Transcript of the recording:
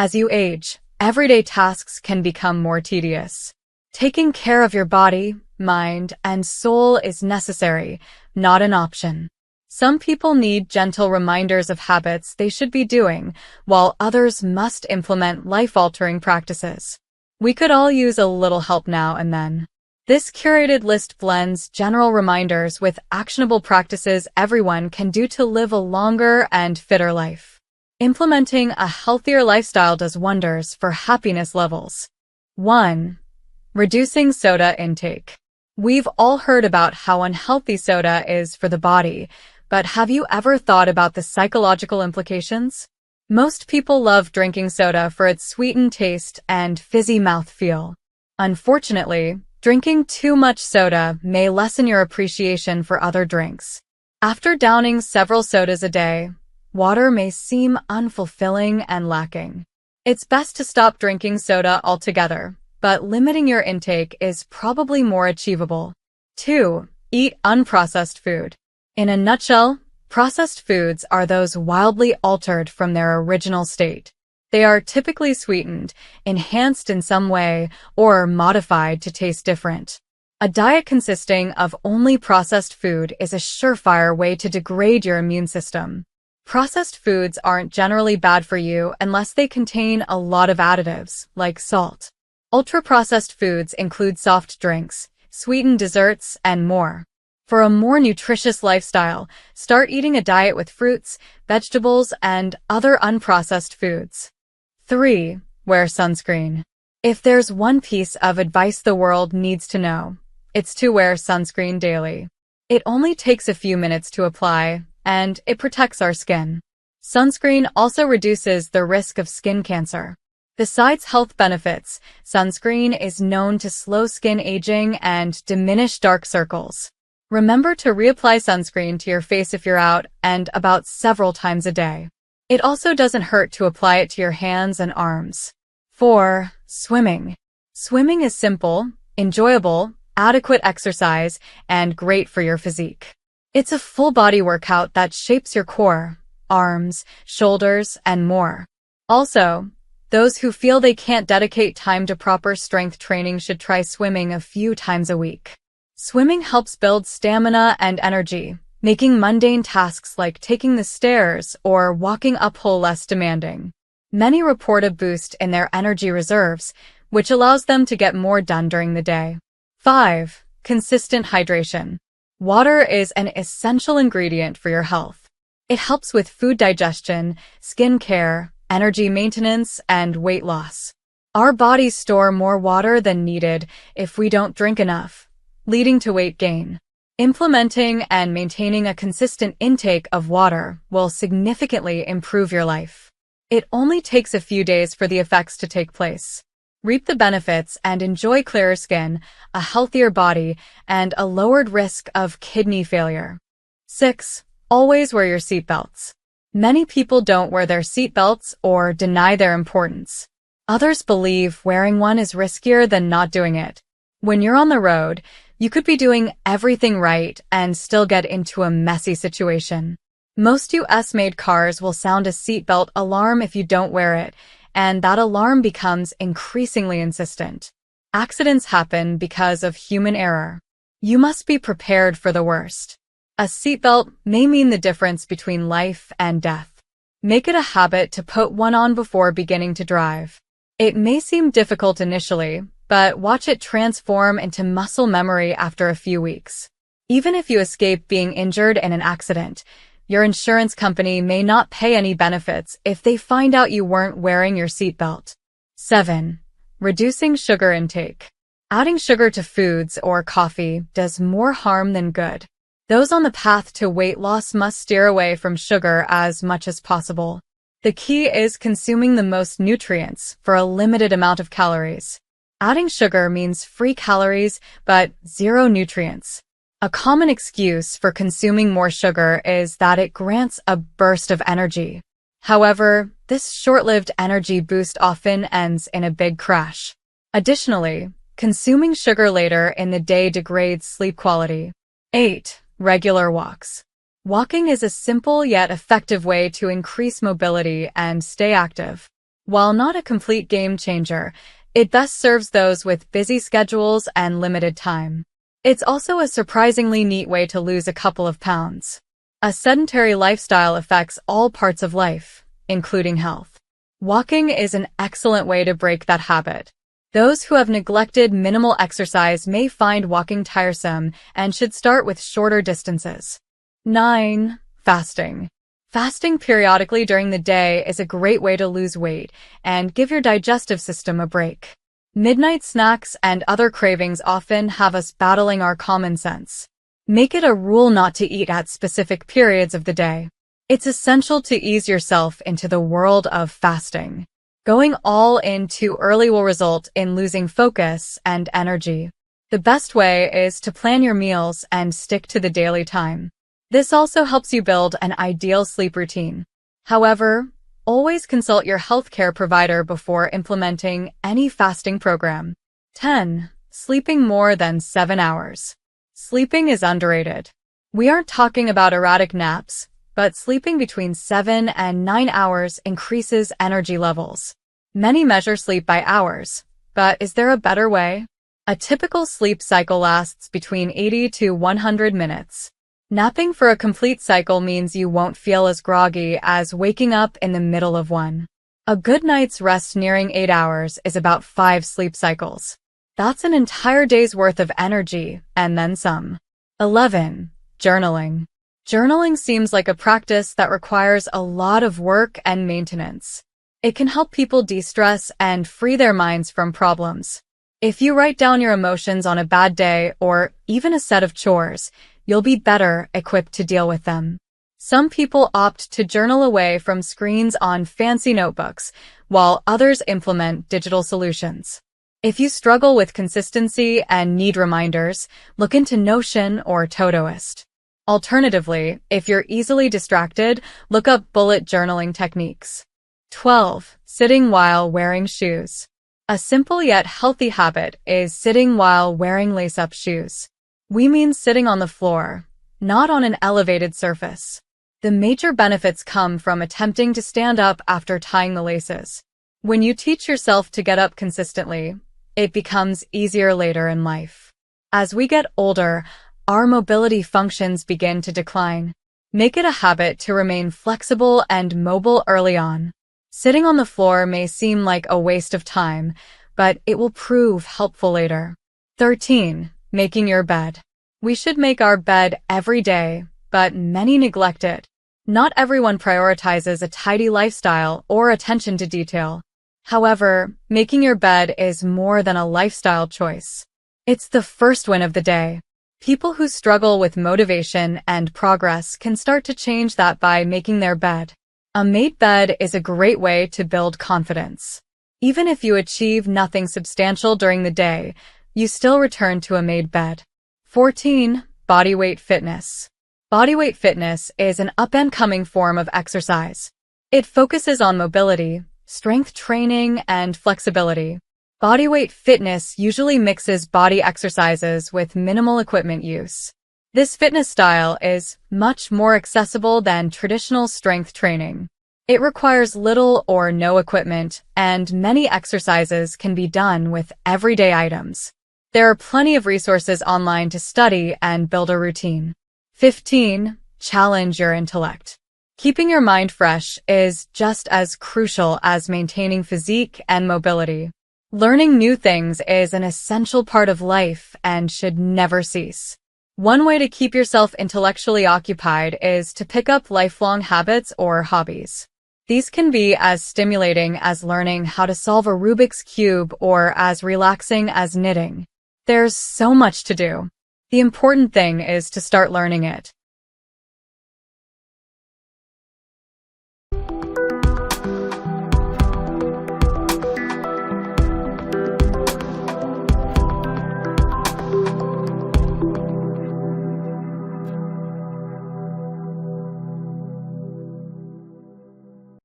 As you age, everyday tasks can become more tedious. Taking care of your body, mind, and soul is necessary, not an option. Some people need gentle reminders of habits they should be doing, while others must implement life-altering practices. We could all use a little help now and then. This curated list blends general reminders with actionable practices everyone can do to live a longer and fitter life. Implementing a healthier lifestyle does wonders for happiness levels. 1. Reducing soda intake. We've all heard about how unhealthy soda is for the body, but have you ever thought about the psychological implications? Most people love drinking soda for its sweetened taste and fizzy mouthfeel. Unfortunately, drinking too much soda may lessen your appreciation for other drinks. After downing several sodas a day, water may seem unfulfilling and lacking. It's best to stop drinking soda altogether, but limiting your intake is probably more achievable. 2. Eat unprocessed food. In a nutshell, processed foods are those wildly altered from their original state. They are typically sweetened, enhanced in some way, or modified to taste different. A diet consisting of only processed food is a surefire way to degrade your immune system. Processed foods aren't generally bad for you unless they contain a lot of additives, like salt. Ultra-processed foods include soft drinks, sweetened desserts, and more. For a more nutritious lifestyle, start eating a diet with fruits, vegetables, and other unprocessed foods. 3. Wear sunscreen. If there's one piece of advice the world needs to know, it's to wear sunscreen daily. It only takes a few minutes to apply, and it protects our skin. Sunscreen also reduces the risk of skin cancer. Besides health benefits, sunscreen is known to slow skin aging and diminish dark circles. Remember to reapply sunscreen to your face if you're out and about several times a day. It also doesn't hurt to apply it to your hands and arms. 4. Swimming. Swimming is simple, enjoyable, adequate exercise, and great for your physique. It's a full-body workout that shapes your core, arms, shoulders, and more. Also, those who feel they can't dedicate time to proper strength training should try swimming a few times a week. Swimming helps build stamina and energy, making mundane tasks like taking the stairs or walking uphill less demanding. Many report a boost in their energy reserves, which allows them to get more done during the day. 5. Consistent hydration. Water is an essential ingredient for your health. It helps with food digestion, skin care, energy maintenance, and weight loss. Our bodies store more water than needed if we don't drink enough, leading to weight gain. Implementing and maintaining a consistent intake of water will significantly improve your life. It only takes a few days for the effects to take place. Reap the benefits and enjoy clearer skin, a healthier body, and a lowered risk of kidney failure. 6. Always wear your seatbelts. Many people don't wear their seatbelts or deny their importance. Others believe wearing one is riskier than not doing it. When you're on the road, you could be doing everything right and still get into a messy situation. Most US-made cars will sound a seatbelt alarm if you don't wear it, and that alarm becomes increasingly insistent. Accidents happen because of human error. You must be prepared for the worst. A seatbelt may mean the difference between life and death. Make it a habit to put one on before beginning to drive. It may seem difficult initially, but watch it transform into muscle memory after a few weeks. Even if you escape being injured in an accident, your insurance company may not pay any benefits if they find out you weren't wearing your seatbelt. 7. Reducing sugar intake. Adding sugar to foods or coffee does more harm than good. Those on the path to weight loss must steer away from sugar as much as possible. The key is consuming the most nutrients for a limited amount of calories. Adding sugar means free calories, but zero nutrients. A common excuse for consuming more sugar is that it grants a burst of energy. However, this short-lived energy boost often ends in a big crash. Additionally, consuming sugar later in the day degrades sleep quality. 8. Regular walks. Walking is a simple yet effective way to increase mobility and stay active. While not a complete game changer, it best serves those with busy schedules and limited time. It's also a surprisingly neat way to lose a couple of pounds. A sedentary lifestyle affects all parts of life, including health. Walking is an excellent way to break that habit. Those who have neglected minimal exercise may find walking tiresome and should start with shorter distances. 9. Fasting. Fasting periodically during the day is a great way to lose weight and give your digestive system a break. Midnight snacks and other cravings often have us battling our common sense. Make it a rule not to eat at specific periods of the day. It's essential to ease yourself into the world of fasting. Going all in too early will result in losing focus and energy. The best way is to plan your meals and stick to the daily time. This also helps you build an ideal sleep routine. However, always consult your healthcare provider before implementing any fasting program. 10. Sleeping more than 7 hours. Sleeping is underrated. We aren't talking about erratic naps, but sleeping between 7 and 9 hours increases energy levels. Many measure sleep by hours, but is there a better way? A typical sleep cycle lasts between 80 to 100 minutes. Napping for a complete cycle means you won't feel as groggy as waking up in the middle of one. A good night's rest nearing 8 hours is about 5 sleep cycles. That's an entire day's worth of energy, and then some. 11. Journaling. Journaling seems like a practice that requires a lot of work and maintenance. It can help people de-stress and free their minds from problems. If you write down your emotions on a bad day or even a set of chores, you'll be better equipped to deal with them. Some people opt to journal away from screens on fancy notebooks, while others implement digital solutions. If you struggle with consistency and need reminders, look into Notion or Todoist. Alternatively, if you're easily distracted, look up bullet journaling techniques. 12. Sitting while wearing shoes. A simple yet healthy habit is sitting while wearing lace-up shoes. We mean sitting on the floor, not on an elevated surface. The major benefits come from attempting to stand up after tying the laces. When you teach yourself to get up consistently, it becomes easier later in life. As we get older, our mobility functions begin to decline. Make it a habit to remain flexible and mobile early on. Sitting on the floor may seem like a waste of time, but it will prove helpful later. 13. Making your bed. We should make our bed every day, but many neglect it. Not everyone prioritizes a tidy lifestyle or attention to detail. However, making your bed is more than a lifestyle choice. It's the first win of the day. People who struggle with motivation and progress can start to change that by making their bed. A made bed is a great way to build confidence. Even if you achieve nothing substantial during the day, you still return to a made bed. 14. Bodyweight fitness. Bodyweight fitness is an up-and-coming form of exercise. It focuses on mobility, strength training, and flexibility. Bodyweight fitness usually mixes body exercises with minimal equipment use. This fitness style is much more accessible than traditional strength training. It requires little or no equipment, and many exercises can be done with everyday items. There are plenty of resources online to study and build a routine. 15. Challenge your intellect. Keeping your mind fresh is just as crucial as maintaining physique and mobility. Learning new things is an essential part of life and should never cease. One way to keep yourself intellectually occupied is to pick up lifelong habits or hobbies. These can be as stimulating as learning how to solve a Rubik's Cube or as relaxing as knitting. There's so much to do. The important thing is to start learning it.